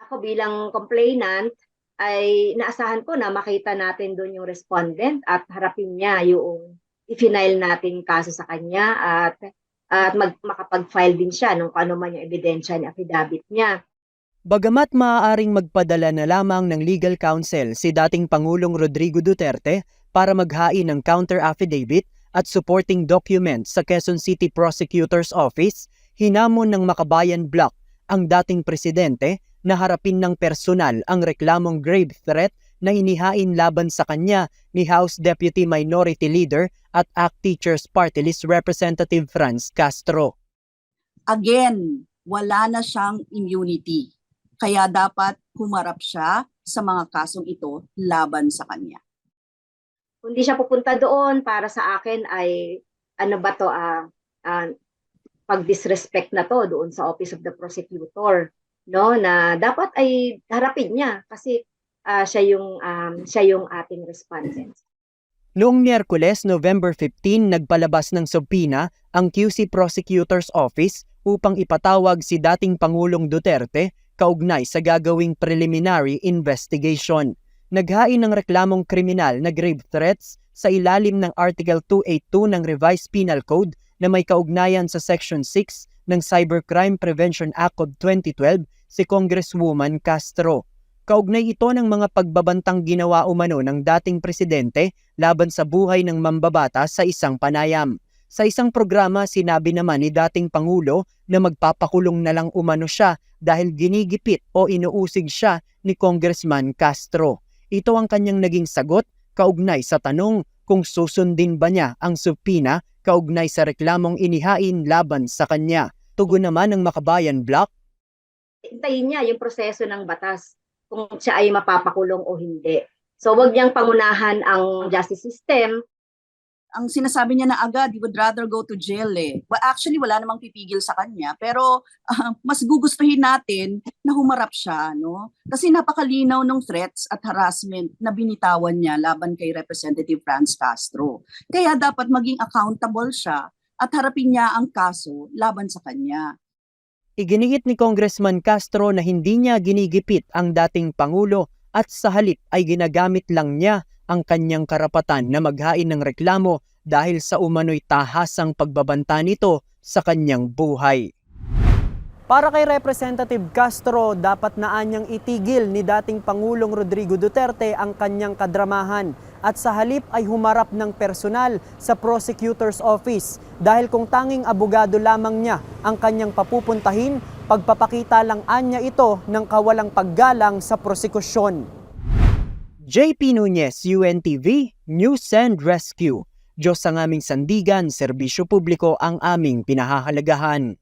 Ako bilang complainant ay naasahan ko na makita natin doon yung respondent at harapin niya yung i-file nating kaso sa kanya at makapag-file din siya nung ano man yung ebidensya ni affidavit niya. Bagamat maaaring magpadala na lamang ng legal counsel si dating Pangulong Rodrigo Duterte para maghain ng counter affidavit at supporting documents sa Quezon City Prosecutor's Office, hinamon ng Makabayan Bloc ang dating presidente na harapin ng personal ang reklamong grave threat na inihain laban sa kanya ni House Deputy Minority Leader at ACT Teachers Party List Representative Franz Castro. Again, wala na siyang immunity. Kaya dapat humarap siya sa mga kasong ito laban sa kanya. Kung di siya pupunta doon, para sa akin ay ano ba to, pag-disrespect na to doon sa Office of the Prosecutor, no, na dapat ay harapin niya kasi siya yung ating respondent. Noong Miyerkules, November 15, nagpalabas ng subpoena ang QC Prosecutor's Office upang ipatawag si dating Pangulong Duterte kaugnay sa gagawing preliminary investigation. Naghain ng reklamong kriminal na grave threats sa ilalim ng Article 282 ng Revised Penal Code na may kaugnayan sa Section 6 ng Cybercrime Prevention Act of 2012 si Congresswoman Castro. Kaugnay ito ng mga pagbabantang ginawa umano ng dating presidente laban sa buhay ng mambabatas sa isang panayam. Sa isang programa, sinabi naman ni dating Pangulo na magpapakulong na lang umano siya dahil ginigipit o inuusig siya ni Congressman Castro. Ito ang kanyang naging sagot kaugnay sa tanong kung susundin ba niya ang subpoena kaugnay sa reklamong inihain laban sa kanya. Tugon naman ng Makabayan Bloc, hintayin niya yung proseso ng batas kung siya ay mapapakulong o hindi. So wag niyang pangunahan ang justice system. Ang sinasabi niya na agad, he would rather go to jail eh. Well, actually, wala namang pipigil sa kanya. Pero mas gugustuhin natin na humarap siya, no? Kasi napakalinaw ng threats at harassment na binitawan niya laban kay Representative Franz Castro. Kaya dapat maging accountable siya at harapin niya ang kaso laban sa kanya. iginiit ni Congressman Castro na hindi niya ginigipit ang dating Pangulo at sa halip ay ginagamit lang niya ang kanyang karapatan na maghain ng reklamo dahil sa umano'y tahasang pagbabanta nito sa kanyang buhay. Para kay Representative Castro, dapat na anyang itigil ni dating Pangulong Rodrigo Duterte ang kanyang kadramahan at sa halip ay humarap ng personal sa Prosecutor's Office dahil kung tanging abogado lamang niya ang kanyang papupuntahin, pagpapakita lang anya ito ng kawalang paggalang sa prosekusyon. JP Nunez, UNTV, News and Rescue. Diyos ang aming sandigan, serbisyo publiko ang aming pinahahalagahan.